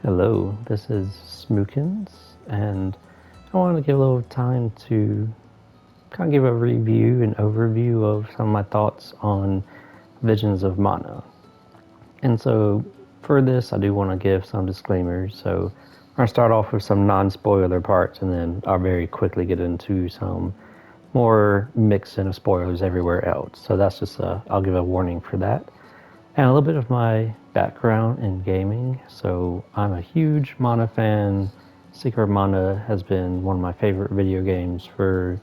Hello, this is Smookins, and I want to give a little time to kind of give a review and overview of some of my thoughts on Visions of Mana. And so, for this, I do want to give some disclaimers. So, I'm going to start off with some non spoiler parts, and then I'll very quickly get into some more mixing of spoilers everywhere else. So, that's just I'll give a warning for that. And a little bit of my background in gaming. So I'm a huge Mana fan. Secret of Mana has been one of my favorite video games for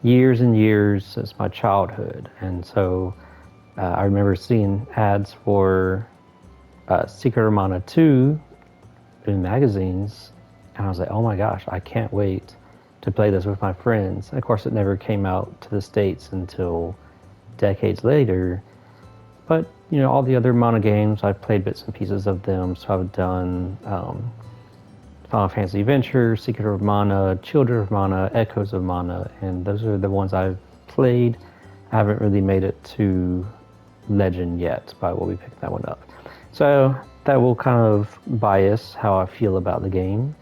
years and years since my childhood. And so I remember seeing ads for Secret of Mana 2 in magazines. And I was like, oh my gosh, I can't wait to play this with my friends. And of course, it never came out to the States until decades later. But all the other Mana games, I've played bits and pieces of them. So I've done Final Fantasy Adventure, Secret of Mana, Children of Mana, Echoes of Mana, and those are the ones I've played. I haven't really made it to Legend yet, but we'll be picking that one up. So that will kind of bias how I feel about the game.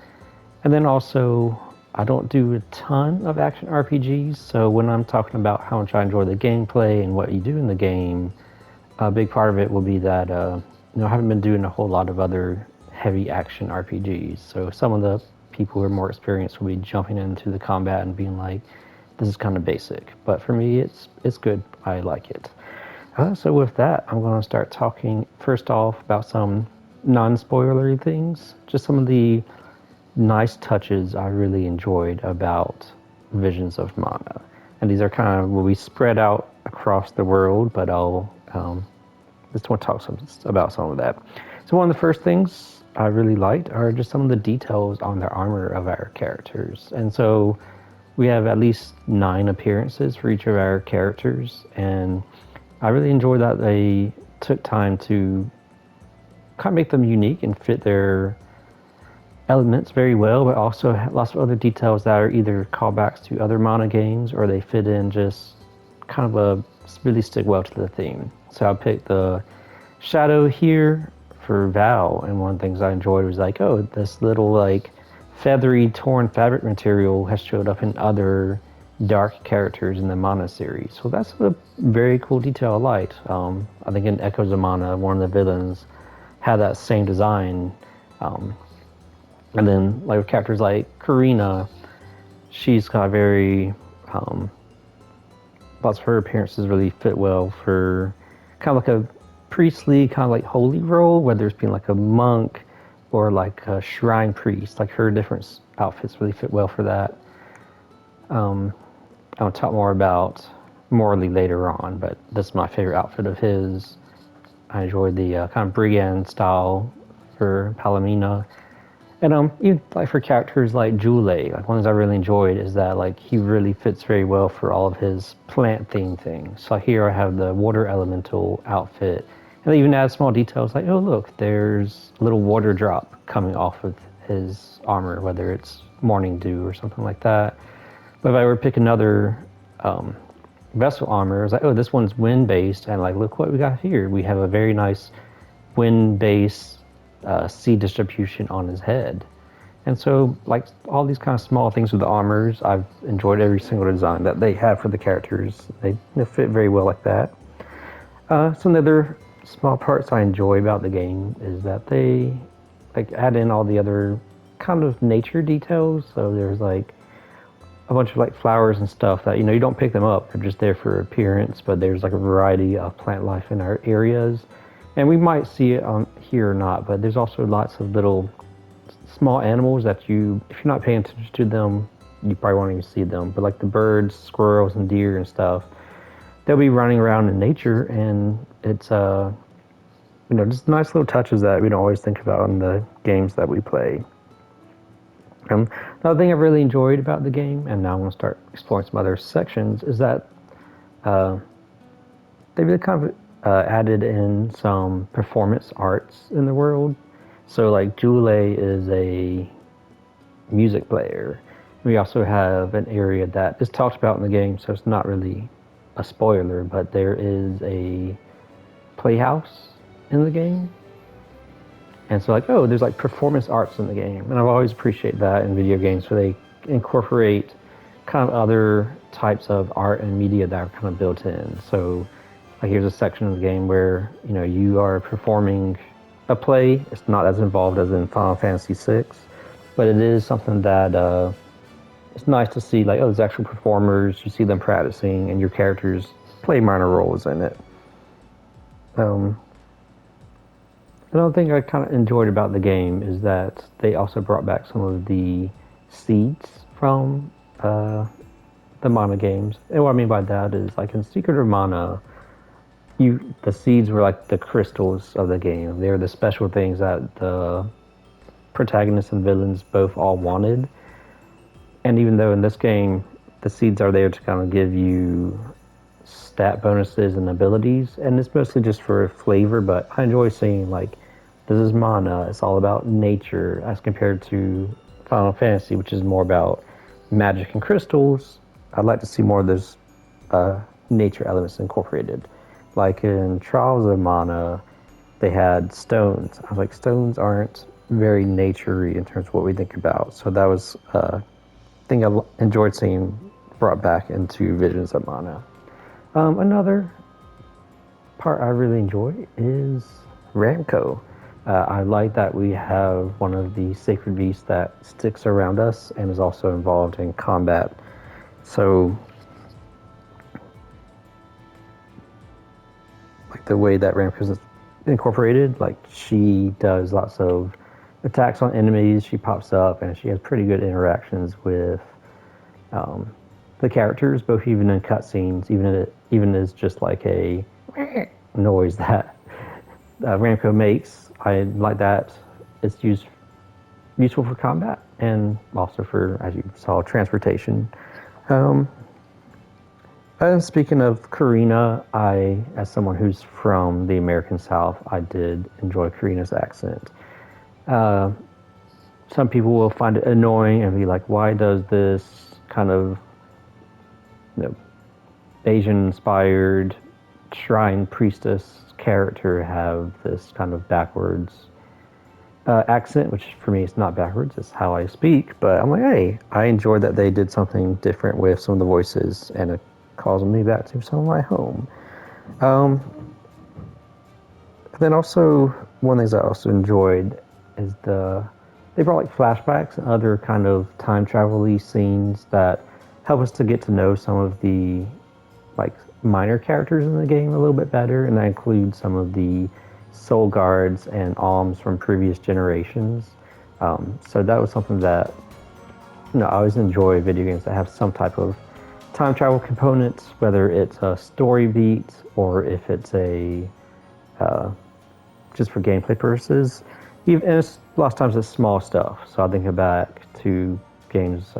And then also, I don't do a ton of action RPGs, so when I'm talking about how much I enjoy the gameplay and what you do in the game, a big part of it will be that I haven't been doing a whole lot of other heavy action RPGs. So some of the people who are more experienced will be jumping into the combat and being like, "This is kind of basic." But for me, it's good. I like it. So with that, I'm going to start talking first off about some non-spoilery things. Just some of the nice touches I really enjoyed about Visions of Mana, and these are kind of will be spread out across the world, but I'll just want to talk about some of that. So one of the first things I really liked are just some of the details on the armor of our characters. And so we have at least 9 appearances for each of our characters, and I really enjoyed that they took time to kind of make them unique and fit their elements very well, but also lots of other details that are either callbacks to other Mana games or they fit in just kind of really stick well to the theme. So I picked the shadow here for Val, and one of the things I enjoyed was like, oh, this little like feathery torn fabric material has showed up in other dark characters in the Mana series. So that's a very cool detail I liked. I think in Echoes of Mana, one of the villains had that same design. And then like with characters like Karina, she's got a very lots of her appearances really fit well for kind of like a priestly, kind of like holy role, whether it's being like a monk or like a shrine priest. Like her different outfits really fit well for that. I'll talk more about Morley later on, but this is my favorite outfit of his. I enjoyed the kind of brigand style for Palomina. And even like for characters like Jule, like one of the things I really enjoyed is that like he really fits very well for all of his plant theme things. So here I have the water elemental outfit, and they even add small details like, oh look, there's a little water drop coming off of his armor, whether it's morning dew or something like that. But if I were to pick another vessel armor, I was like, oh, this one's wind based, and like look what we got here. We have a very nice wind based sea distribution on his head. And so, like, all these kind of small things with the armors, I've enjoyed every single design that they have for the characters. They fit very well like that. Some other small parts I enjoy about the game is that they like add in all the other kind of nature details. So there's like a bunch of like flowers and stuff that you don't pick them up. They're just there for appearance, but there's like a variety of plant life in our areas. And we might see it on here or not, but there's also lots of little small animals that if you're not paying attention to them, you probably won't even see them. But like the birds, squirrels, and deer and stuff, they'll be running around in nature, and it's just nice little touches that we don't always think about in the games that we play. Another thing I really enjoyed about the game, and now I'm going to start exploring some other sections, is that they really kind of added in some performance arts in the world. So like Jule is a music player. We also have an area that is talked about in the game, so it's not really a spoiler, but there is a playhouse in the game. And so like, oh, there's like performance arts in the game. And I've always appreciated that in video games where they incorporate kind of other types of art and media that are kind of built in. So like here's a section of the game where, you know, you are performing a play. It's not as involved as in Final Fantasy VI, but it is something that it's nice to see, like, oh, there's actual performers, you see them practicing, and your characters play minor roles in it. Another thing I kind of enjoyed about the game is that they also brought back some of the seeds from the Mana games. And what I mean by that is, like in Secret of Mana, the seeds were like the crystals of the game. They were the special things that the protagonists and villains both all wanted. And even though in this game, the seeds are there to kind of give you stat bonuses and abilities, and it's mostly just for flavor, but I enjoy seeing, like, this is Mana, it's all about nature, as compared to Final Fantasy, which is more about magic and crystals. I'd like to see more of those nature elements incorporated. Like in Trials of Mana, they had stones. I was like, stones aren't very nature-y in terms of what we think about. So that was a thing I enjoyed seeing brought back into Visions of Mana. Another part I really enjoy is Ramco. I like that we have one of the sacred beasts that sticks around us and is also involved in combat. So, like the way that Ramco is incorporated, like she does lots of attacks on enemies, she pops up, and she has pretty good interactions with the characters, both even in cutscenes, even as just like a noise that Ramco makes. I like that it's useful for combat and also for, as you saw, transportation. And speaking of Karina, as someone who's from the American South, I did enjoy Karina's accent. Some people will find it annoying and be like, why does this kind of, you know, Asian-inspired shrine priestess character have this kind of backwards accent, which for me it's not backwards, it's how I speak. But I'm like, hey, I enjoyed that they did something different with some of the voices, and it calls me back to some of my home. Then also, one of the things I also enjoyed is they brought like flashbacks and other kind of time travel-y scenes that help us to get to know some of the like minor characters in the game a little bit better, and that includes some of the soul guards and alms from previous generations. So that was something that, you know, I always enjoy video games that have some type of time travel components, whether it's a story beat or if it's a just for gameplay purposes. And it's, a lot of times it's small stuff. So I think back to games,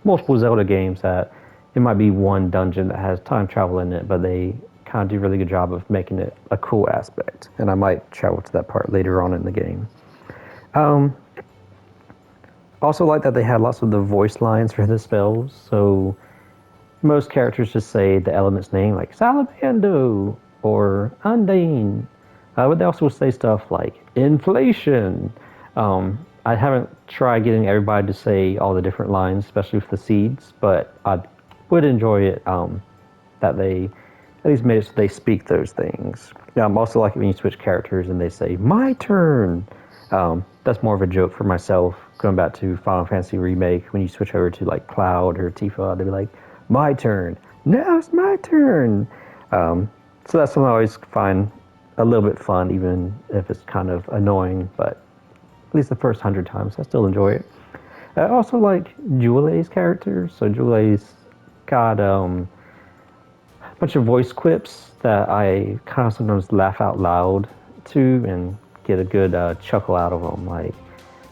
multiple Zelda games that it might be one dungeon that has time travel in it, but they kind of do a really good job of making it a cool aspect. And I might travel to that part later on in the game. Also like that they had lots of the voice lines for the spells. So most characters just say the element's name, like Salabando or Undine. But they also say stuff like inflation. I haven't tried getting everybody to say all the different lines, especially with the seeds, but I would enjoy it that they at least made it so they speak those things. I'm also like when you switch characters and they say, my turn. That's more of a joke for myself, going back to Final Fantasy Remake, when you switch over to like Cloud or Tifa, they'd be like, my turn. Now it's my turn. So that's something I always find a little bit fun, even if it's kind of annoying, but at least the first 100 times, I still enjoy it. I also like Jule's character. So Jule's got a bunch of voice clips that I kind of sometimes laugh out loud to and get a good chuckle out of them. Like,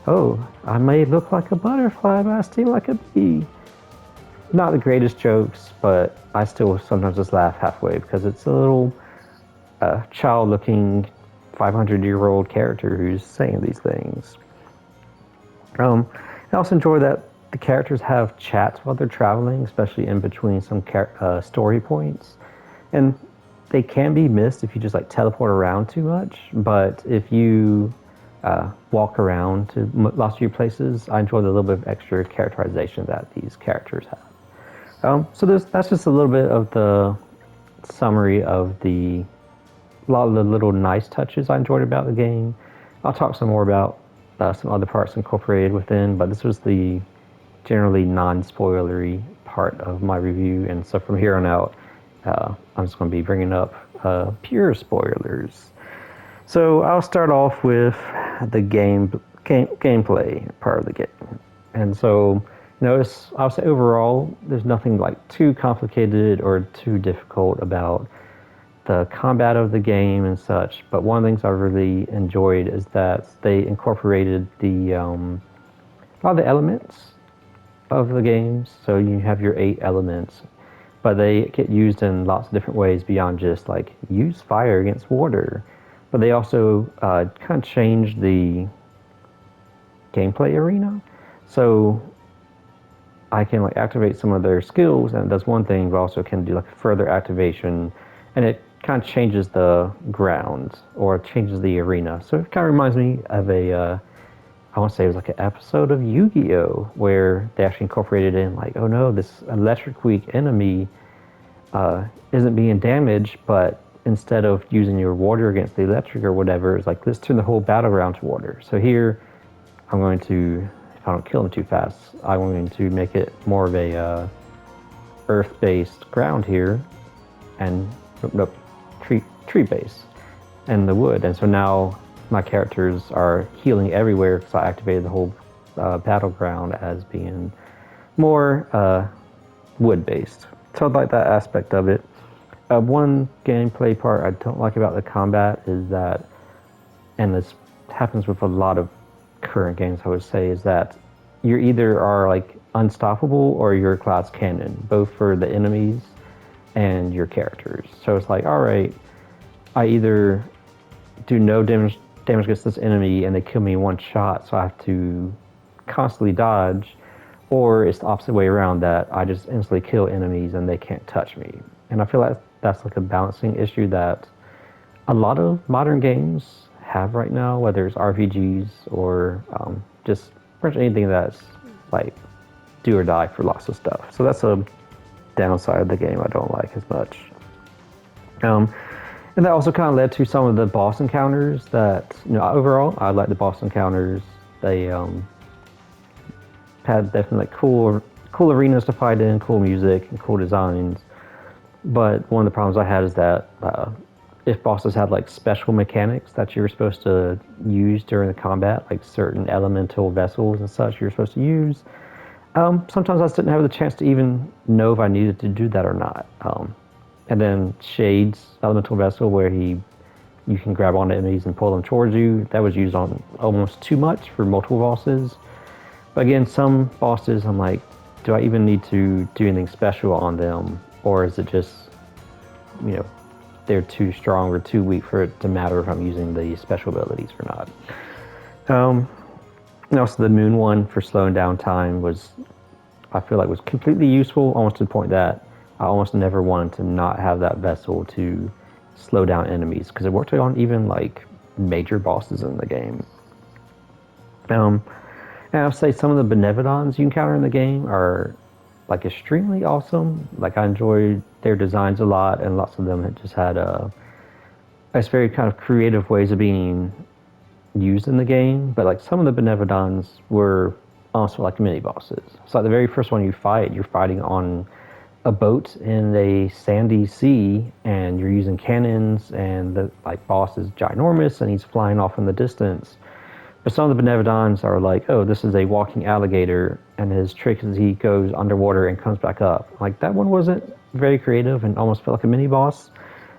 oh, I may look like a butterfly, but I sting like a bee. Not the greatest jokes, but I still sometimes just laugh halfway because it's a little child-looking 500-year-old character who's saying these things. I also enjoy that the characters have chats while they're traveling, especially in between some story points. And they can be missed if you just like teleport around too much, but if you walk around to lots of new places, I enjoy the little bit of extra characterization that these characters have. So that's just a little bit of the summary of a lot of the little nice touches I enjoyed about the game. I'll talk some more about some other parts incorporated within, but this was the generally non-spoilery part of my review, and so from here on out, I'm just going to be bringing up pure spoilers. So I'll start off with the gameplay part of the game, and so I'll say overall, there's nothing like too complicated or too difficult about the combat of the game and such. But one of the things I really enjoyed is that they incorporated a lot of the elements of the games. So you have your 8 elements, but they get used in lots of different ways beyond just like use fire against water. But they also kind of changed the gameplay arena. So I can like activate some of their skills, and it does one thing, but also can do like further activation, and it kind of changes the grounds or changes the arena. So it kind of reminds me of I want to say it was like an episode of Yu-Gi-Oh! Where they actually incorporated in like, oh no, this electric weak enemy isn't being damaged, but instead of using your water against the electric or whatever, it's like, let's turn the whole battleground to water. So here, I'm going to, if I don't kill them too fast, I'm going to make it more of a earth-based ground here, and nope, tree-based, and the wood. And so now my characters are healing everywhere because I activated the whole battleground as being more wood-based. So I like that aspect of it. One gameplay part I don't like about the combat is that, and this happens with a lot of current games, I would say, is that you either are like unstoppable or you're glass cannon, both for the enemies and your characters. So it's like, all right, I either do no damage against this enemy and they kill me in one shot, so I have to constantly dodge, or it's the opposite way around, that I just instantly kill enemies and they can't touch me. And I feel like that's like a balancing issue that a lot of modern games have right now, whether it's RPGs or just pretty much anything that's like do or die for lots of stuff. So that's a downside of the game I don't like as much. And that also kind of led to some of the boss encounters that, overall, I like the boss encounters. They had definitely like cool arenas to fight in, cool music, and cool designs. But one of the problems I had is that if bosses had like special mechanics that you were supposed to use during the combat, like certain elemental vessels and such you're supposed to use, sometimes I just didn't have the chance to even know if I needed to do that or not. And then Shade's elemental vessel, where you can grab onto enemies and pull them towards you, that was used on almost too much for multiple bosses. But again, some bosses, I'm like, do I even need to do anything special on them? Or is it just, they're too strong or too weak for it to matter if I'm using the special abilities or not? And also the moon one for slowing down time I feel like was completely useful, almost to the point that I almost never wanted to not have that vessel to slow down enemies, because it worked on even like major bosses in the game. And I'll say some of the Benevodons you encounter in the game are like extremely awesome. Like I enjoyed their designs a lot, and lots of them had just had very kind of creative ways of being used in the game. But like some of the Benevodons were also like mini bosses. So like the very first one you fight, you're fighting on a boat in a sandy sea, and you're using cannons, and the boss is ginormous and he's flying off in the distance. But some of the Benevodons are like, oh, this is a walking alligator, and his trick is he goes underwater and comes back up. Like that one wasn't very creative and almost felt like a mini boss.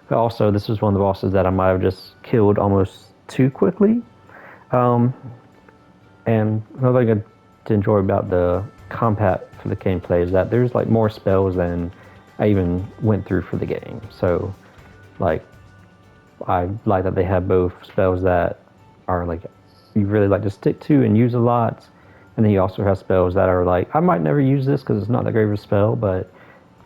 But also, this was one of the bosses that I might have just killed almost too quickly. And another thing to enjoy about the combat for the gameplay is that there's like more spells than I even went through for the game. So like I like that they have both spells that are like you really like to stick to and use a lot, and then you also have spells that are like, I might never use this because it's not that great of a spell, but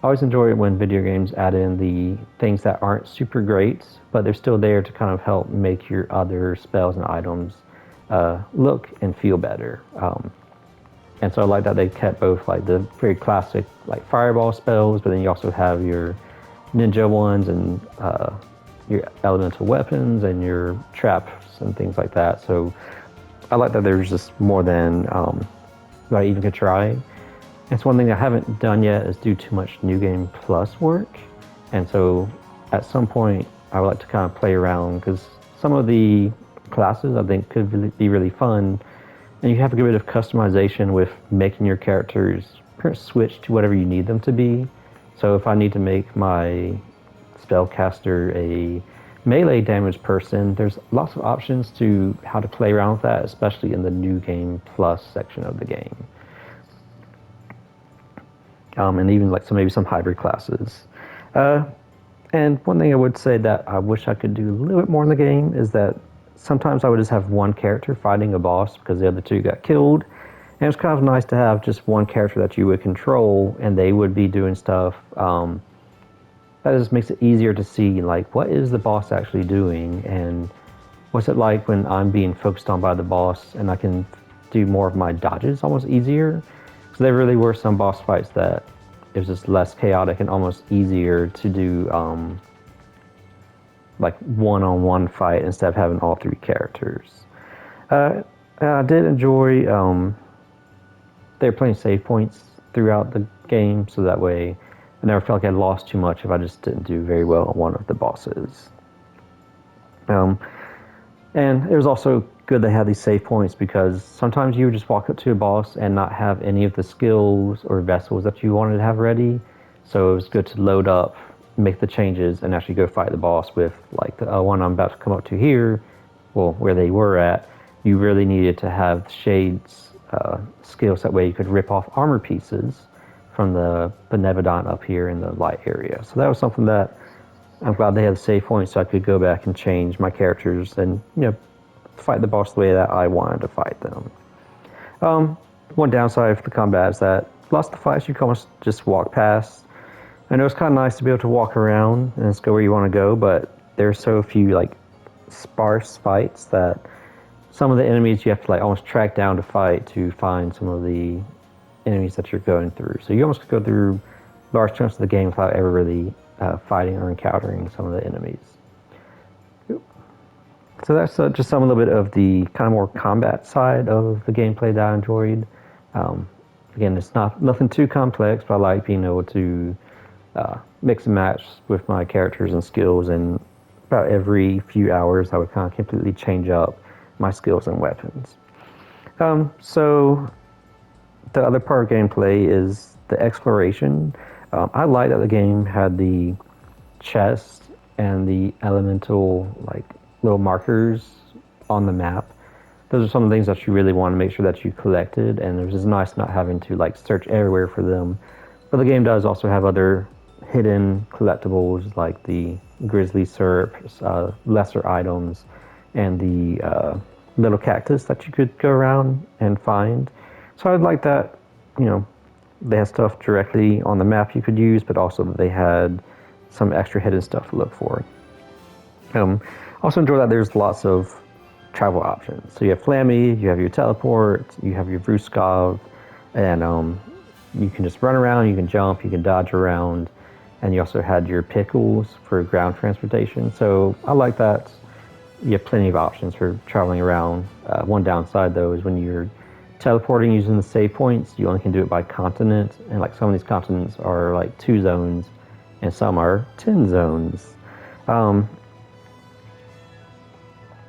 I always enjoy it when video games add in the things that aren't super great, but they're still there to kind of help make your other spells and items look and feel better. And so I like that they kept both like the very classic like fireball spells, but then you also have your ninja ones and your elemental weapons and your traps and things like that. So I like that there's just more than what I even could try. It's one thing I haven't done yet is do too much New Game Plus work. And so at some point I would like to kind of play around because some of the classes I think could really be really fun. And you have a good bit of customization with making your characters switch to whatever you need them to be. So if I need to make my spellcaster a melee damage person, there's lots of options to how to play around with that, especially in the New Game Plus section of the game. And even like maybe some hybrid classes. And one thing I would say that I wish I could do a little bit more in the game is that sometimes I would just have one character fighting a boss because the other two got killed. And it's kind of nice to have just one character that you would control and they would be doing stuff. That just makes it easier to see, like, what is the boss actually doing and what's it like when I'm being focused on by the boss and I can do more of my dodges almost easier. So there really were some boss fights that it was just less chaotic and almost easier to do like one-on-one fight instead of having all three characters. I did enjoy they were playing save points throughout the game, so that way I never felt like I lost too much if I just didn't do very well on one of the bosses. And it was also good they had these save points because sometimes you would just walk up to a boss and not have any of the skills or vessels that you wanted to have ready. So it was good to load up, make the changes, and actually go fight the boss with like the one I'm about to come up to here, well, where they were at. You really needed to have Shade's skills, that way you could rip off armor pieces from the Benevodon up here in the light area. So that was something that I'm glad they had the save points so I could go back and change my characters and, you know, fight the boss the way that I wanted to fight them. One downside of the combat is that lots of the fights you can almost just walk past. I know it's kind of nice to be able to walk around and just go where you want to go, but there's so few like sparse fights that some of the enemies you have to like almost track down to fight to find some of the enemies that you're going through. So you almost could go through large chunks of the game without ever really fighting or encountering some of the enemies. So that's just some a little bit of the kind of more combat side of the gameplay that I enjoyed. Again, it's nothing too complex, but I like being able to mix and match with my characters and skills, and about every few hours I would kind of completely change up my skills and weapons. So the other part of gameplay is the exploration. I like that the game had the chest and the elemental like little markers on the map. Those are some of the things that you really want to make sure that you collected, and it was just nice not having to like search everywhere for them. But the game does also have other hidden collectibles like the grizzly syrup, lesser items, and the little cactus that you could go around and find. So I'd like that, you know, they had stuff directly on the map you could use, but also that they had some extra hidden stuff to look for. Also enjoy that there's lots of travel options. So you have Flammy, you have your teleport, you have your Vuskov, and you can just run around, you can jump, you can dodge around, and you also had your pickles for ground transportation. So I like that you have plenty of options for traveling around. One downside though is when you're teleporting using the save points, you only can do it by continent, and like some of these continents are like 2 zones and some are 10 zones.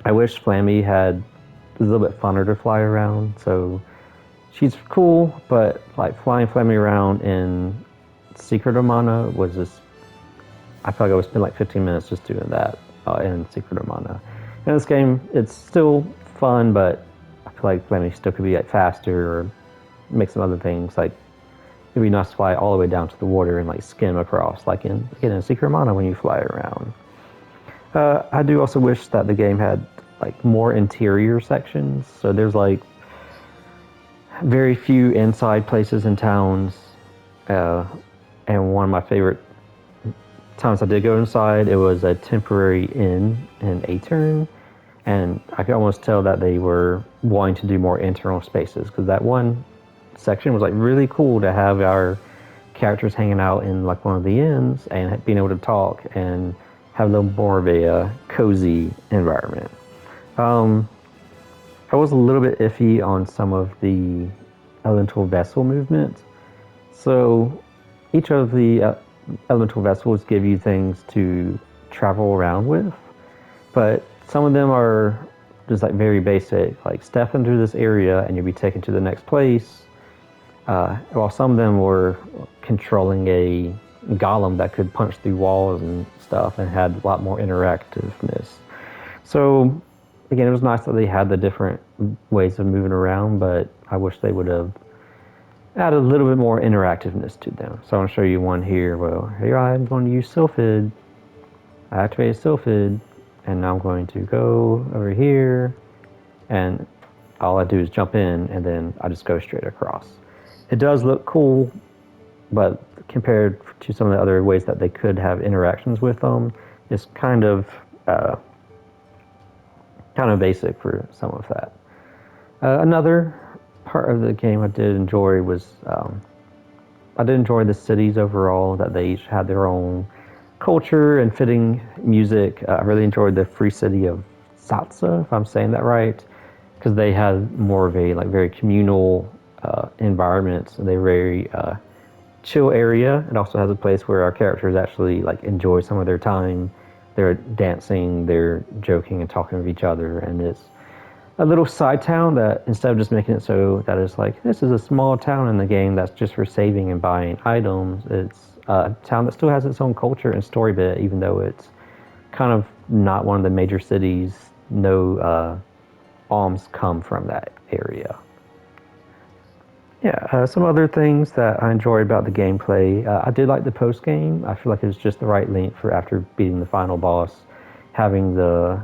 I wish Flammy had a little bit funner to fly around. So she's cool, but like flying Flammy around in Secret of Mana was just, I feel like I would spend like 15 minutes just doing that in Secret of Mana. In this game, it's still fun, but I feel like Flammy still could be like faster or make some other things. Like it'd be nice to fly all the way down to the water and like skim across, like in Secret of Mana when you fly around. I do also wish that the game had like more interior sections. So there's like very few inside places in towns. And one of my favorite times I did go inside, it was a temporary inn in Aetern. And I could almost tell that they were wanting to do more internal spaces, because that one section was like really cool to have our characters hanging out in like one of the inns and being able to talk and have a little more of a cozy environment. I was a little bit iffy on some of the elemental vessel movement. So each of the elemental vessels give you things to travel around with, but some of them are just like very basic, like step into this area and you'll be taken to the next place. While some of them were controlling a golem that could punch through walls and stuff and had a lot more interactiveness. So again, it was nice that they had the different ways of moving around, but I wish they would have added a little bit more interactiveness to them. So I want to show you one here. Well, here I'm going to use Sylphid. I activated Sylphid, and now I'm going to go over here, and all I do is jump in, and then I just go straight across. It does look cool, but compared to some of the other ways that they could have interactions with them, it's kind of basic for some of that. Another part of the game I did enjoy was I did enjoy the cities overall, that they each had their own culture and fitting music. I really enjoyed the free city of Satsa, if I'm saying that right, because they had more of a like very communal environment. They were very chill area. It also has a place where our characters actually like enjoy some of their time. They're dancing, they're joking and talking with each other, and it's a little side town that instead of just making it so that it's like this is a small town in the game that's just for saving and buying items, it's a town that still has its own culture and story bit, even though it's kind of not one of the major cities. No alms come from that area. Yeah, some other things that I enjoy about the gameplay. I did like the post game. I feel like it was just the right length for after beating the final boss, having the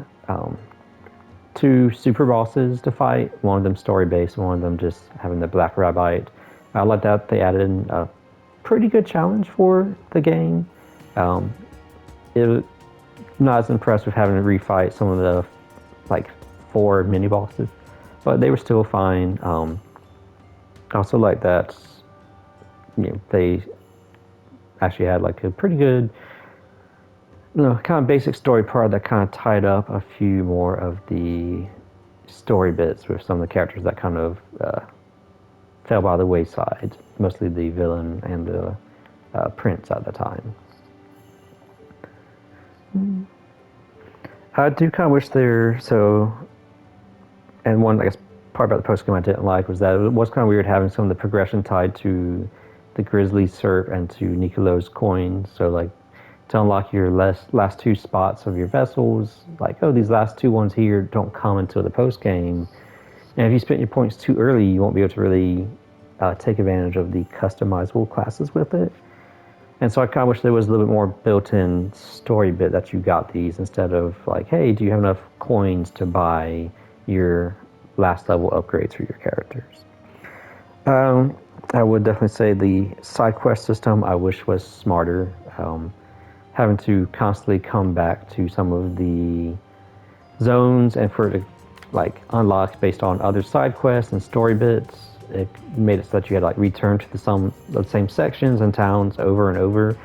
two super bosses to fight. One of them story based, one of them just having the Black Rabbite. I like that they added in a pretty good challenge for the game. It was not as impressed with having to refight some of the like 4 mini bosses, but they were still fine. I also like that they actually had like a pretty good kind of basic story part that kind of tied up a few more of the story bits with some of the characters that kind of fell by the wayside, mostly the villain and the prince at the time. I do kind of wish and one, I guess, part about the post game I didn't like was that it was kind of weird having some of the progression tied to the Grizzly Serp and to Nicolo's coins. So like to unlock your last 2 spots of your vessels, like, oh, these last 2 ones here don't come until the post game. And if you spent your points too early, you won't be able to really take advantage of the customizable classes with it. And so I kind of wish there was a little bit more built-in story bit that you got these instead of like, hey, do you have enough coins to buy your last level upgrades for your characters? I would definitely say the side quest system I wish was smarter. Having to constantly come back to some of the zones and for it to like unlock based on other side quests and story bits. It made it so that you had to like return to the same sections and towns over and over.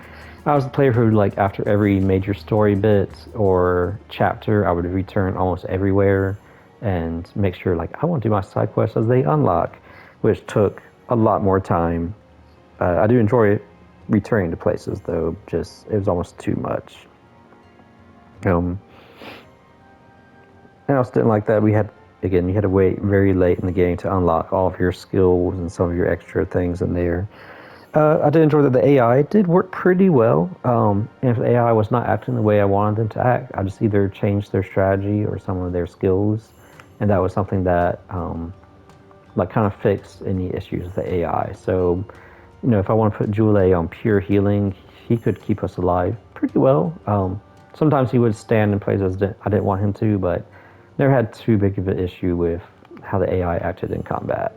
I was the player who like after every major story bit or chapter, I would return almost everywhere and make sure like I want to do my side quests as they unlock, which took a lot more time. I do enjoy returning to places though, just it was almost too much. I also didn't like that you had to wait very late in the game to unlock all of your skills and some of your extra things in there. I did enjoy that the AI did work pretty well. And if the AI was not acting the way I wanted them to act, I just either changed their strategy or some of their skills, and that was something that like kind of fixed any issues with the AI. So, if I want to put Jule on pure healing, he could keep us alive pretty well. Sometimes he would stand in places that I didn't want him to, but never had too big of an issue with how the AI acted in combat.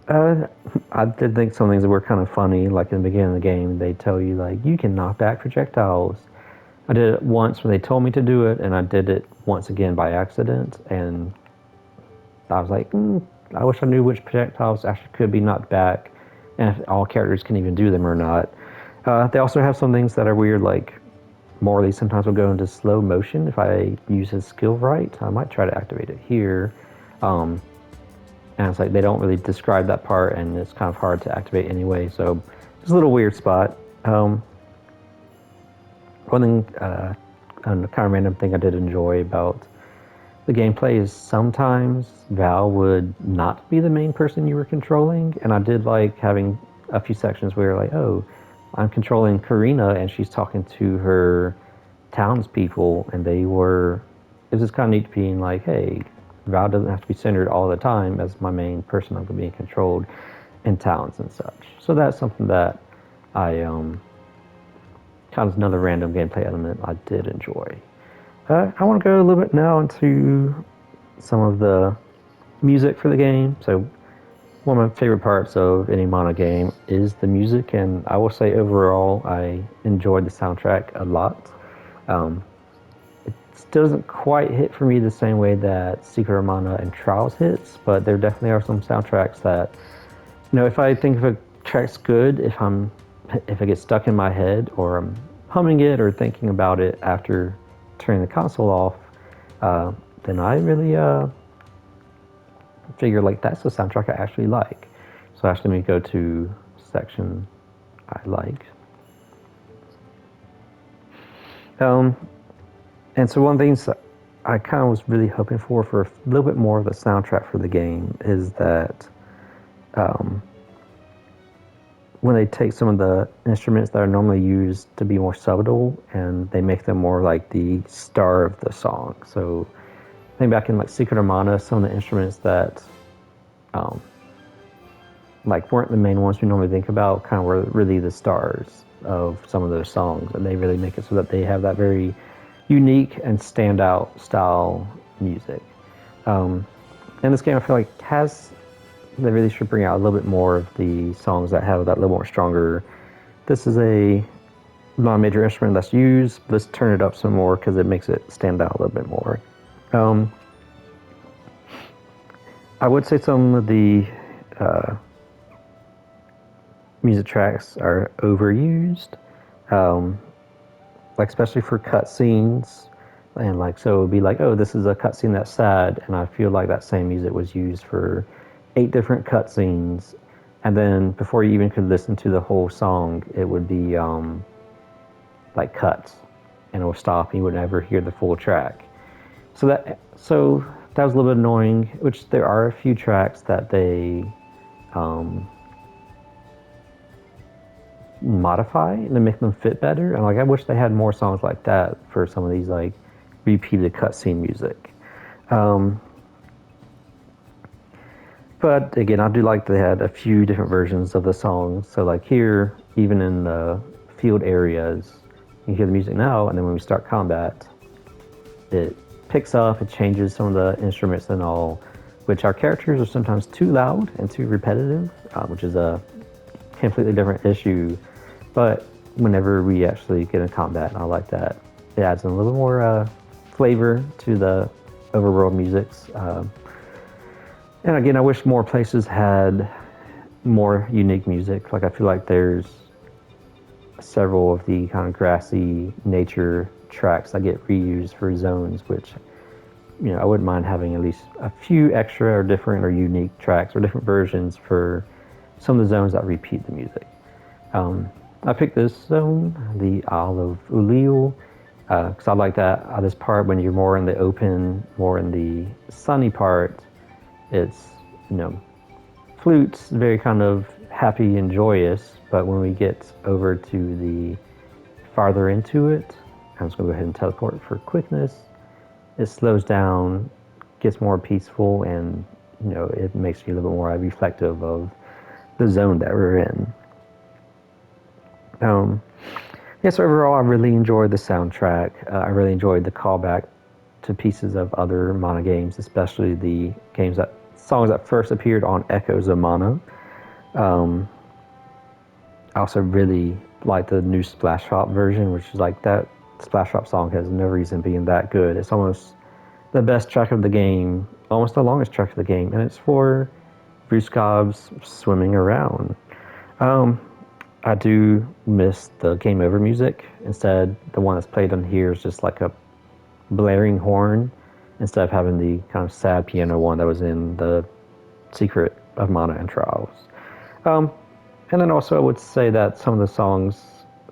I did think some things were kind of funny, like in the beginning of the game, they tell you like you can knock back projectiles, I did it once when they told me to do it, and I did it once again by accident, and I was like, I wish I knew which projectiles actually could be knocked back, and if all characters can even do them or not. They also have some things that are weird, like Morley sometimes will go into slow motion if I use his skill right. I might try to activate it here. And it's like they don't really describe that part, and it's kind of hard to activate anyway, so it's a little weird spot. One thing, a kind of random thing I did enjoy about the gameplay is sometimes Val would not be the main person you were controlling, and I did like having a few sections where you're like, oh, I'm controlling Karina, and she's talking to her townspeople, and it was just kind of neat being like, hey, Val doesn't have to be centered all the time as my main person. I'm being controlled in towns and such. So that's something that I kind of another random gameplay element I did enjoy. I want to go a little bit now into some of the music for the game. So one of my favorite parts of any mono game is the music, and I will say overall I enjoyed the soundtrack a lot. It doesn't quite hit for me the same way that Secret of Mana and Trials hits, but there definitely are some soundtracks that, if I think of a track's good, if it gets stuck in my head or I'm humming it or thinking about it after turning the console off, then I really figure like that's the soundtrack I actually like. So actually let me go to section I like. And so one of the things I kind of was really hoping for a little bit more of the soundtrack for the game is that when they take some of the instruments that are normally used to be more subtle and they make them more like the star of the song. So I think back in like Secret of Mana, some of the instruments that like weren't the main ones we normally think about kind of were really the stars of some of those songs, and they really make it so that they have that very unique and standout style music. And this game I feel like they really should bring out a little bit more of the songs that have that little more stronger. This is a non-major instrument that's used. Let's turn it up some more because it makes it stand out a little bit more. I would say some of the music tracks are overused, like especially for cutscenes. And like, so it would be like, oh, this is a cutscene that's sad, and I feel like that same music was used for 8 different cutscenes, and then before you even could listen to the whole song, it would be like cuts, and it would stop, and you would never hear the full track. So that was a little bit annoying. Which there are a few tracks that they modify and to make them fit better, and like I wish they had more songs like that for some of these like repeated cutscene music. But again, I do like they had a few different versions of the songs. So like here, even in the field areas, you hear the music now, and then when we start combat, it picks up, it changes some of the instruments and all, which our characters are sometimes too loud and too repetitive, which is a completely different issue. But whenever we actually get in combat, I like that. It adds a little more flavor to the overworld musics. And again, I wish more places had more unique music. Like I feel like there's several of the kind of grassy nature tracks that get reused for zones, which, I wouldn't mind having at least a few extra or different or unique tracks or different versions for some of the zones that repeat the music. I picked this zone, the Isle of Ulil, because I like that this part when you're more in the open, more in the sunny part. It's, flutes, very kind of happy and joyous, but when we get over to the farther into it, I'm just going to go ahead and teleport for quickness. It slows down, gets more peaceful, and, it makes you a little bit more reflective of the zone that we're in. So overall, I really enjoyed the soundtrack. I really enjoyed the callback to pieces of other Mana games, especially the songs that first appeared on Echoes of Mana. I also really like the new Splash Top version, which is like that Splash Drop song has no reason being that good. It's almost the best track of the game, almost the longest track of the game, and it's for Bruce Cobb's swimming around. I do miss the game over music. Instead, the one that's played on here is just like a blaring horn instead of having the kind of sad piano one that was in the Secret of Mana and Trials. And then also I would say that some of the songs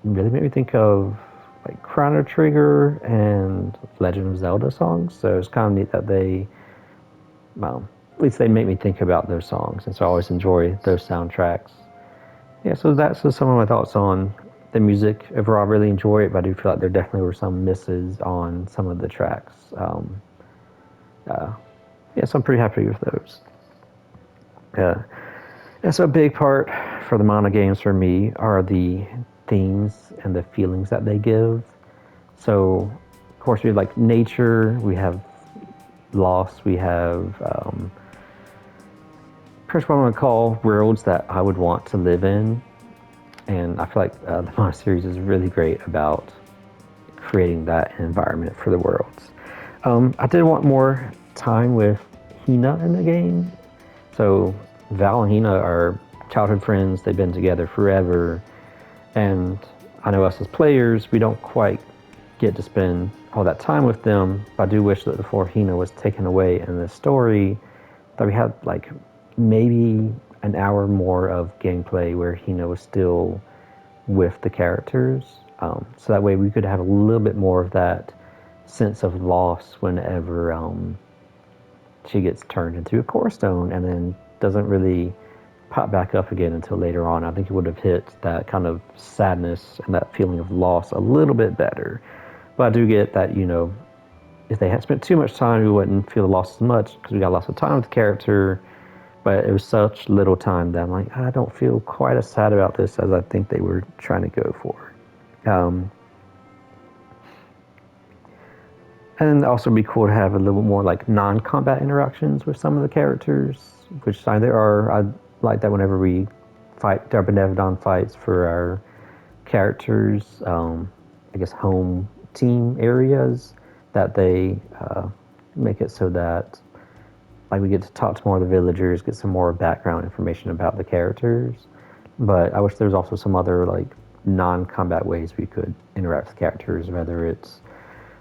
really made me think of like Chrono Trigger and Legend of Zelda songs. So it's kind of neat that they, well, at least they make me think about those songs. And so I always enjoy those soundtracks. Yeah, so that's just some of my thoughts on the music. Overall, I really enjoy it, but I do feel like there definitely were some misses on some of the tracks. Yeah, so I'm pretty happy with those. And so a big part for the Mana games for me are the themes and the feelings that they give. So, of course, we have like nature, we have loss, we have pretty much what I want to call worlds that I would want to live in. And I feel like the Mana series is really great about creating that environment for the worlds. I did want more time with Hina in the game. So Val and Hina are childhood friends. They've been together forever. And I know us as players, we don't quite get to spend all that time with them. But I do wish that before Hina was taken away in the story, that we had like maybe an hour more of gameplay where Hina was still with the characters. So that way we could have a little bit more of that sense of loss whenever she gets turned into a core stone and then doesn't really pop back up again until later on. I think it would have hit that kind of sadness and that feeling of loss a little bit better. But I do get that, you know, if they had spent too much time, we wouldn't feel the loss as much because we got lots of time with the character. But it was such little time that I'm like, I don't feel quite as sad about this as I think they were trying to go for. And also be cool to have a little more like non-combat interactions with some of the characters, which there are. I like that whenever we fight Darbanevdon fights for our characters, I guess home team areas, that they make it so that like we get to talk to more of the villagers, get some more background information about the characters. But I wish there was also some other like non-combat ways we could interact with characters, whether it's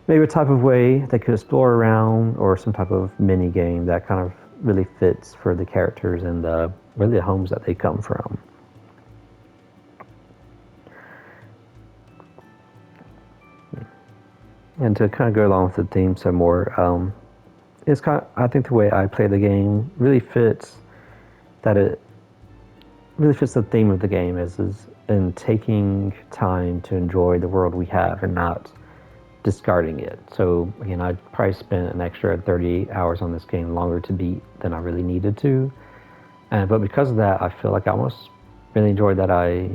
maybe a type of way they could explore around or some type of mini game that kind of really fits for the characters and the really the homes that they come from. And to kind of go along with the theme some more, it's kind of, I think the way I play the game really fits that it really fits the theme of the game is in taking time to enjoy the world we have and not discarding it. So again, I probably spent an extra 30 hours on this game longer to beat than I really needed to. But because of that, I feel like I almost really enjoyed that I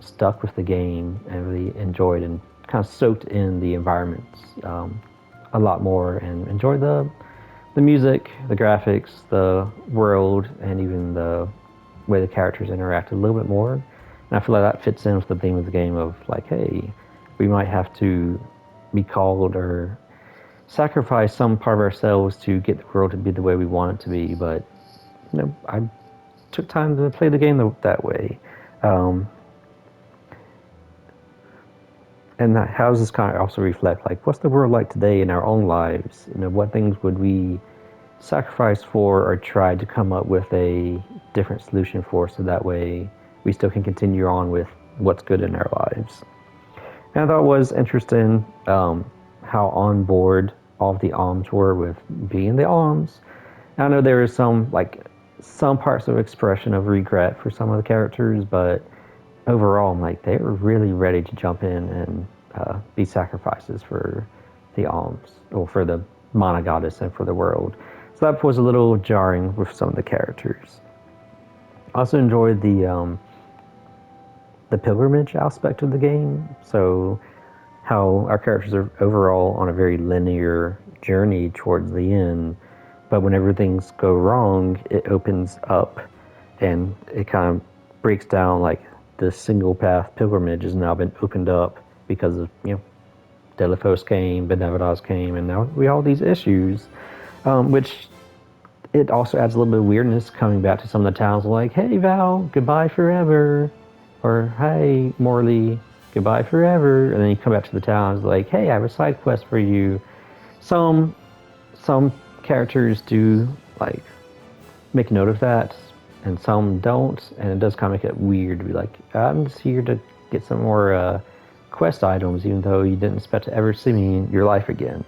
stuck with the game and really enjoyed and kind of soaked in the environments a lot more and enjoyed the music, the graphics, the world, and even the way the characters interact a little bit more. And I feel like that fits in with the theme of the game of like, hey, we might have to be called or sacrifice some part of ourselves to get the world to be the way we want it to be. But you know, I took time to play the game that way. And how does this kind of also reflect, like, what's the world like today in our own lives? You know, what things would we sacrifice for or try to come up with a different solution for so that way we still can continue on with what's good in our lives? And I thought it was interesting how on board all of the alms were with being the alms. I know there is some parts of expression of regret for some of the characters, but overall, like they were really ready to jump in and be sacrifices for the alms, or for the Mana goddess and for the world. So that was a little jarring with some of the characters. I also enjoyed the pilgrimage aspect of the game. So how our characters are overall on a very linear journey towards the end, but whenever things go wrong, it opens up and it kind of breaks down like the single path pilgrimage has now been opened up because of, you know, Delphos came, Benevides came, and now we have all these issues, which it also adds a little bit of weirdness coming back to some of the towns like, hey Val, goodbye forever, or hey Morley, goodbye forever, and then you come back to the towns like, hey, I have a side quest for you. Some characters do like make note of that, and some don't, and it does kind of make it weird to be like, I'm just here to get some more quest items, even though you didn't expect to ever see me in your life again.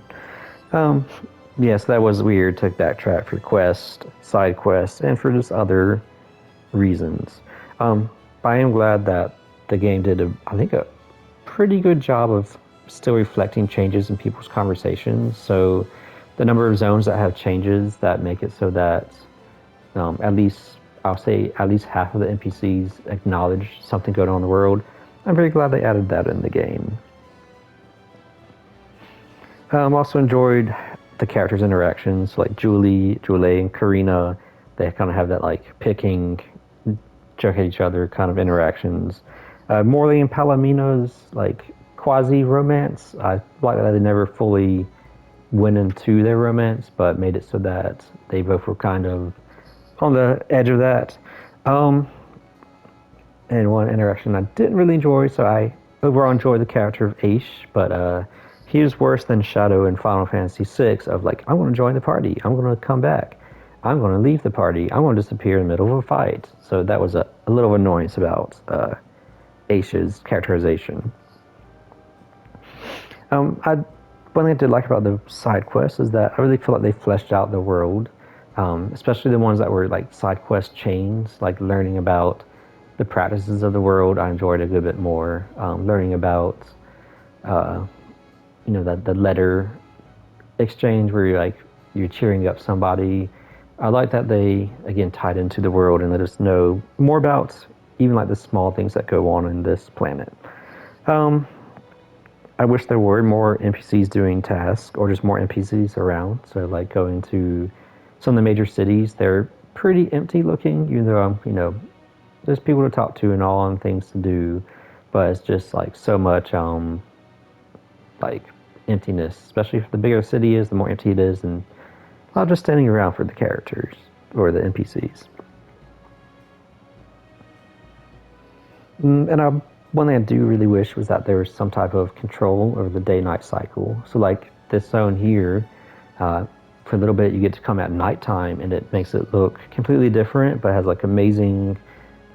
Yes, that was weird to backtrack for quest, side quests, and for just other reasons. But I am glad that the game did, I think, a pretty good job of still reflecting changes in people's conversations. So the number of zones that have changes that make it so that at least, I'll say, at least half of the NPCs acknowledge something going on in the world. I'm very glad they added that in the game. Also enjoyed the characters' interactions, like Julie, and Karina. They kind of have that like picking, joke at each other kind of interactions. Morley and Palomina's like quasi romance. I like that they never fully went into their romance, but made it so that they both were kind of on the edge of that. And one interaction I didn't really enjoy, so I overall enjoyed the character of Aish, but he was worse than Shadow in Final Fantasy VI of like, I'm going to join the party, I'm going to come back, I'm going to leave the party, I'm going to disappear in the middle of a fight. So that was a little annoyance about Aish's characterization. One thing I did like about the side quests is that I really feel like they fleshed out the world, especially the ones that were like side quest chains, like learning about the practices of the world. I enjoyed a good bit more. Learning about, the letter exchange where you're cheering up somebody. I like that they again tied into the world and let us know more about even like the small things that go on in this planet. I wish there were more NPCs doing tasks or just more NPCs around. So like going to some of the major cities, they're pretty empty looking, even though there's people to talk to and all and things to do, but it's just like so much like emptiness, especially if the bigger the city is, the more empty it is, and a lot just standing around for the characters or the NPCs. And one thing I do really wish was that there was some type of control over the day-night cycle. So like this zone here, for a little bit you get to come at nighttime and it makes it look completely different, but has like amazing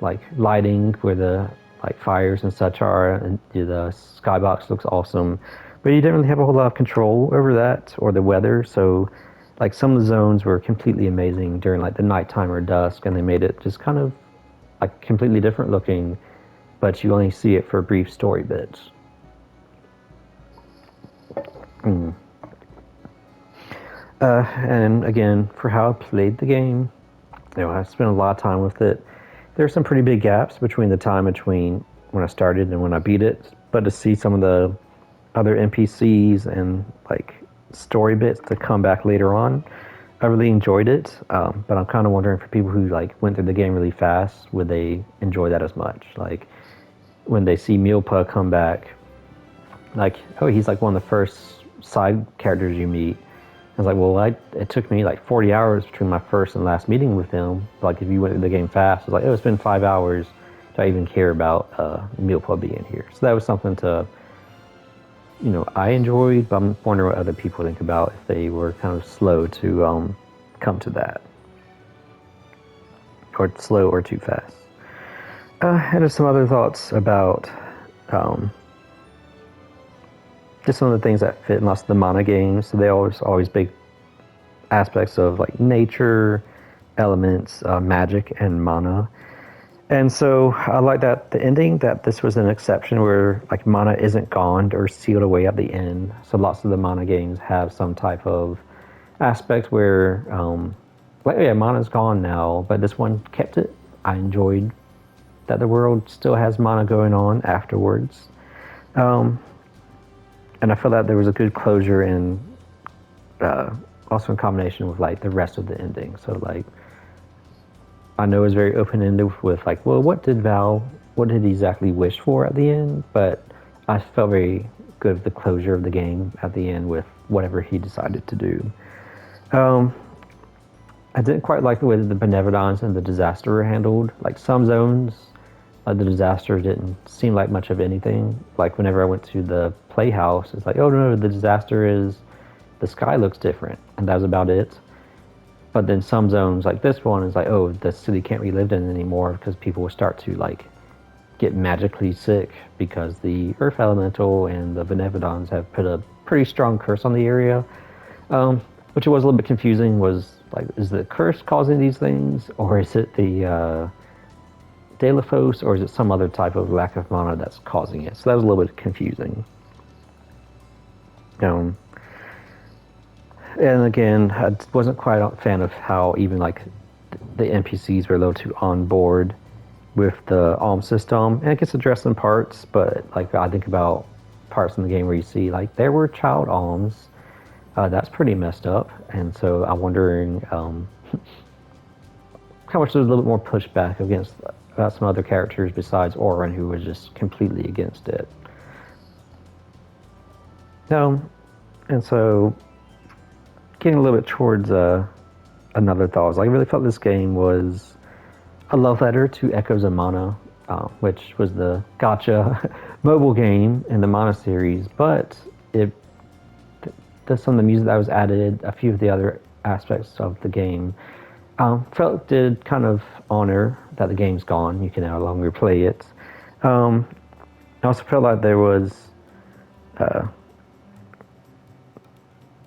like lighting where the like fires and such are, and the skybox looks awesome. But you didn't really have a whole lot of control over that or the weather, so like some of the zones were completely amazing during like the nighttime or dusk, and they made it just kind of like completely different looking, but you only see it for brief story bits. And again, for how I played the game, I spent a lot of time with it. There's some pretty big gaps between the time between when I started and when I beat it, but to see some of the other NPCs and like story bits to come back later on, I really enjoyed it. But I'm kind of wondering for people who like went through the game really fast, would they enjoy that as much? Like when they see Mealpa come back, like, oh, he's like one of the first side characters you meet. I was like, well, it took me like 40 hours between my first and last meeting with him. Like, if you went through the game fast, it's like, oh, it's been 5 hours. Do I even care about Mealpa being here? So that was something to, I enjoyed, but I'm wondering what other people think about if they were kind of slow to come to that. Or slow or too fast. And there's some other thoughts about just some of the things that fit in lots of the mana games. So they always big aspects of like nature, elements, magic, and mana. And so I like that the ending, that this was an exception where like mana isn't gone or sealed away at the end. So lots of the mana games have some type of aspect where mana's gone now, but this one kept it. I enjoyed that the world still has mana going on afterwards. And I feel that there was a good closure in also in combination with like the rest of the ending. So like I know it's very open-ended with what did he exactly wish for at the end, but I felt very good of the closure of the game at the end with whatever he decided to do. I didn't quite like the way that the Benevolence and the Disaster were handled. Like some zones, like the Disaster didn't seem like much of anything. Like whenever I went to the Playhouse, it's like, oh no, the Disaster is the sky looks different, and that was about it. But then some zones, like this one, is like, oh, the city can't be lived in anymore because people will start to like get magically sick because the Earth Elemental and the Benevolence have put a pretty strong curse on the area. Which was a little bit confusing. Was like, is the curse causing these things, or is it the Delaphos, or is it some other type of lack of mana that's causing it? So that was a little bit confusing. And again, I wasn't quite a fan of how even like the NPCs were a little too on board with the alm system, and it gets addressed in parts. But like I think about parts in the game where you see like there were child alms. That's pretty messed up, and so I'm wondering how much there's a little bit more pushback against about some other characters besides Orin, who was just completely against it. And so getting a little bit towards another thought, was like, I really felt this game was a love letter to Echoes of Mana, which was the gacha mobile game in the Mana series, but it some of the music that was added, a few of the other aspects of the game, felt did kind of honor that the game's gone. You can no longer play it. I also felt like there was,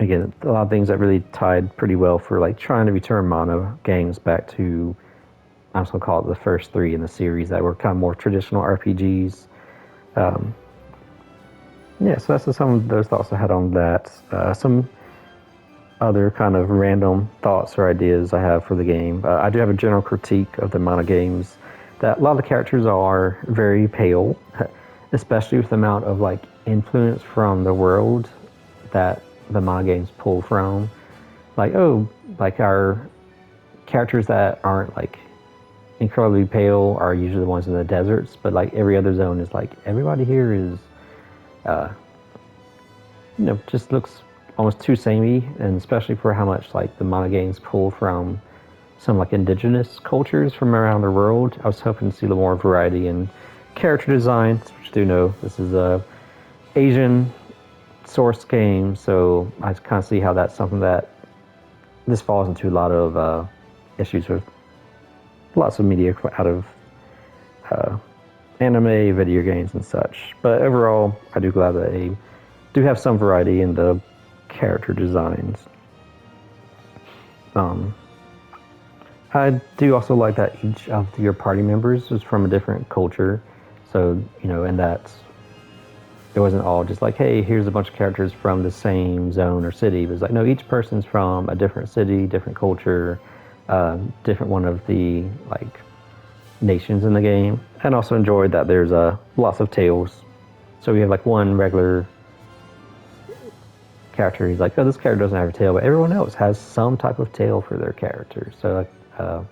again, a lot of things that really tied pretty well for like trying to return Mana games back to, I'm just gonna call it the first three in the series that were kind of more traditional RPGs. Yeah, so that's just some of those thoughts I had on that. Some other kind of random thoughts or ideas I have for the game. I do have a general critique of the Mana games, that a lot of the characters are very pale, especially with the amount of like influence from the world that the Mana games pull from. Like, oh, like our characters that aren't like incredibly pale are usually the ones in the deserts, but like every other zone is like, everybody here is just looks almost too samey, and especially for how much like the Mana games pull from some like indigenous cultures from around the world. I was hoping to see a little more variety in character designs, which I do know this is a Asian source game, so I kind of see how that's something that this falls into a lot of issues with lots of media out of anime, video games, and such. But overall, I do glad that they do have some variety in the character designs. I do also like that each of your party members is from a different culture. So, and that it wasn't all just like, hey, here's a bunch of characters from the same zone or city. It was like, no, each person's from a different city, different culture, different one of the like nations in the game. And also enjoyed that there's lots of tails. So we have like one regular character. He's like, oh, this character doesn't have a tail, but everyone else has some type of tail for their character. So I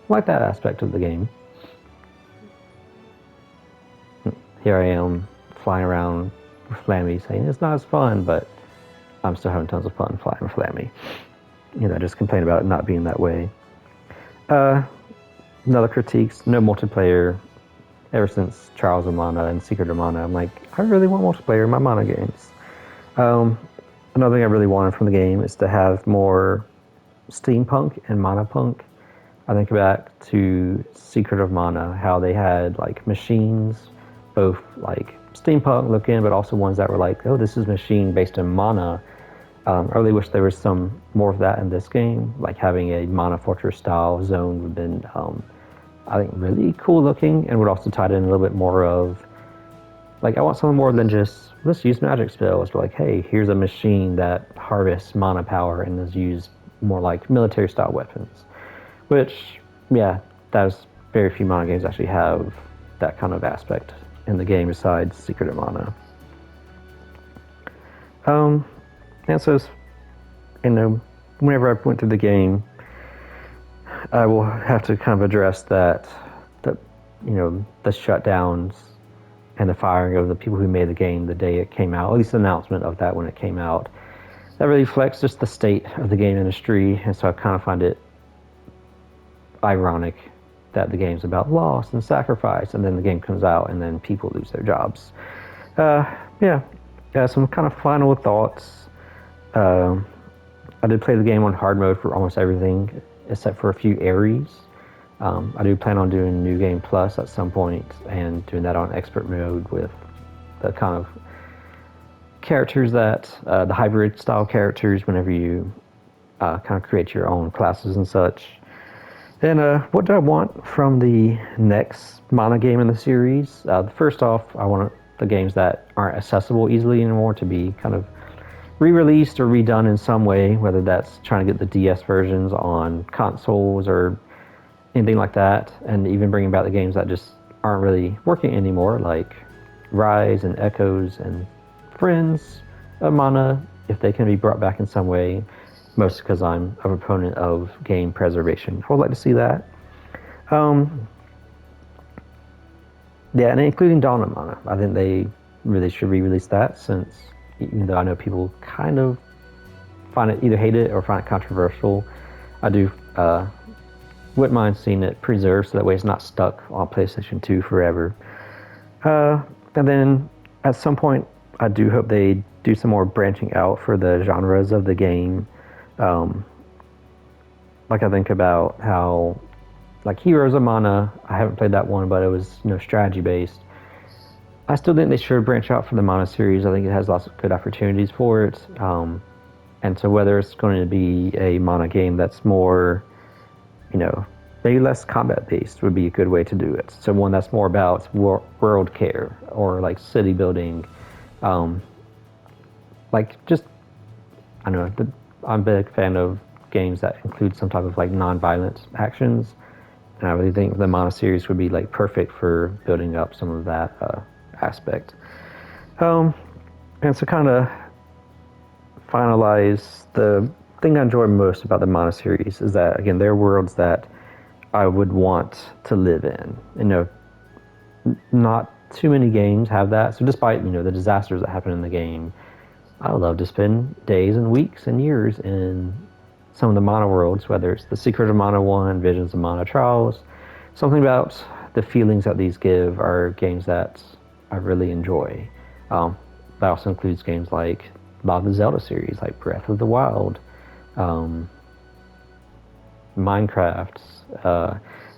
like that aspect of the game. Here I am flying around with Flammy saying it's not as fun, but I'm still having tons of fun flying with Flammy. Just complain about it not being that way. Another critiques, no multiplayer. Ever since Trials of Mana and Secret of Mana, I'm like, I really want multiplayer in my Mana games. Another thing I really wanted from the game is to have more steampunk and mana punk. I think back to Secret of Mana, how they had like machines, both like steampunk looking, but also ones that were like, oh, this is machine based on mana. I really wish there was some more of that in this game, like having a Mana Fortress style zone would have been, I think, really cool looking, and would also tie in a little bit more of, like, I want something more than just, let's use magic spells. But like, hey, here's a machine that harvests mana power and is used more like military style weapons. Which, yeah, that's very few Mana games actually have that kind of aspect in the game besides Secret of Mana. And so, whenever I went through the game, I will have to kind of address that, the shutdowns and the firing of the people who made the game the day it came out, at least the announcement of that when it came out. That really reflects just the state of the game industry, and so I kind of find it ironic that the game's about loss and sacrifice, and then the game comes out and then people lose their jobs. Yeah, some kind of final thoughts. I did play the game on hard mode for almost everything except for a few areas. I do plan on doing New Game Plus at some point and doing that on expert mode with the kind of characters that, the hybrid style characters, whenever you kind of create your own classes and such. And what do I want from the next Mana game in the series? First off, I want the games that aren't accessible easily anymore to be kind of re-released or redone in some way, whether that's trying to get the DS versions on consoles or anything like that, and even bringing back the games that just aren't really working anymore, like Rise and Echoes and Friends of Mana, if they can be brought back in some way, mostly because I'm a proponent of game preservation. I would like to see that. Yeah, and including Dawn of Mana. I think they really should re-release that, since even though I know people kind of find it, either hate it or find it controversial, I do wouldn't mind seeing it preserved so that way it's not stuck on PlayStation 2 forever. And then at some point, I do hope they do some more branching out for the genres of the game. Like I think about how, like Heroes of Mana, I haven't played that one, but it was strategy based. I still think they should branch out for the Mana series. I think it has lots of good opportunities for it. And so whether it's going to be a Mana game that's more, maybe less combat based would be a good way to do it. So one that's more about world care or like city building. Like just, I don't know, I'm a big fan of games that include some type of like non-violent actions. And I really think the Mana series would be like perfect for building up some of that aspect. And so kind of finalize, the thing I enjoy most about the Mana series is that, again, they're worlds that I would want to live in. Not too many games have that. So despite, the disasters that happen in the game, I would love to spend days and weeks and years in some of the Mana worlds, whether it's the Secret of Mana 1, Visions of Mana Trials. Something about the feelings that these give are games that I really enjoy. That also includes games like a lot of the Zelda series, like Breath of the Wild, Minecraft,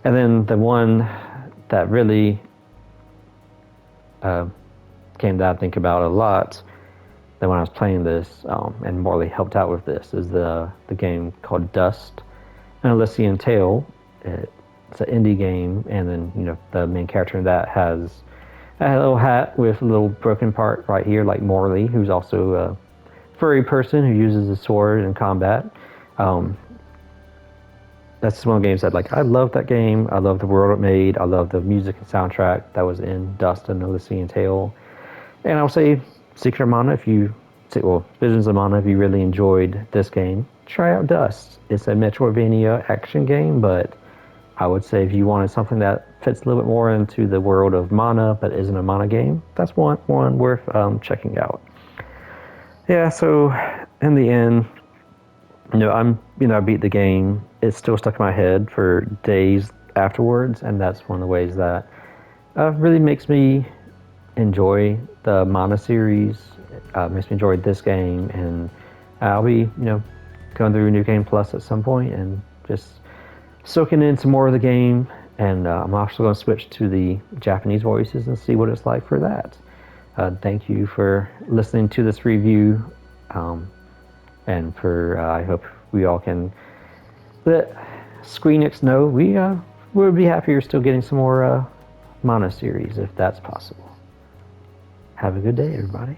and then the one that really came that I think about a lot, that when I was playing this, and Morley helped out with this, is the game called Dust, an Elysian Tale. It's an indie game, and then the main character in that has a little hat with a little broken part right here, like Morley, who's also a furry person who uses a sword in combat. That's one of the games that, like, I love that game. I love the world it made. I love the music and soundtrack that was in Dust and Elysian Tale. And I would say Secret of Mana, Visions of Mana, if you really enjoyed this game, try out Dust. It's a Metroidvania action game, but I would say if you wanted something that fits a little bit more into the world of Mana but isn't a Mana game, that's one worth checking out. Yeah, so in the end, I beat the game. It's still stuck in my head for days afterwards, and that's one of the ways that really makes me enjoy the Mana series. Makes me enjoy this game, and I'll be, going through New Game Plus at some point and just soaking in some more of the game. And I'm also going to switch to the Japanese voices and see what it's like for that. Thank you for listening to this review, and I hope we all can let Squeenix know we would be happier still getting some more Mana series if that's possible. Have a good day, everybody.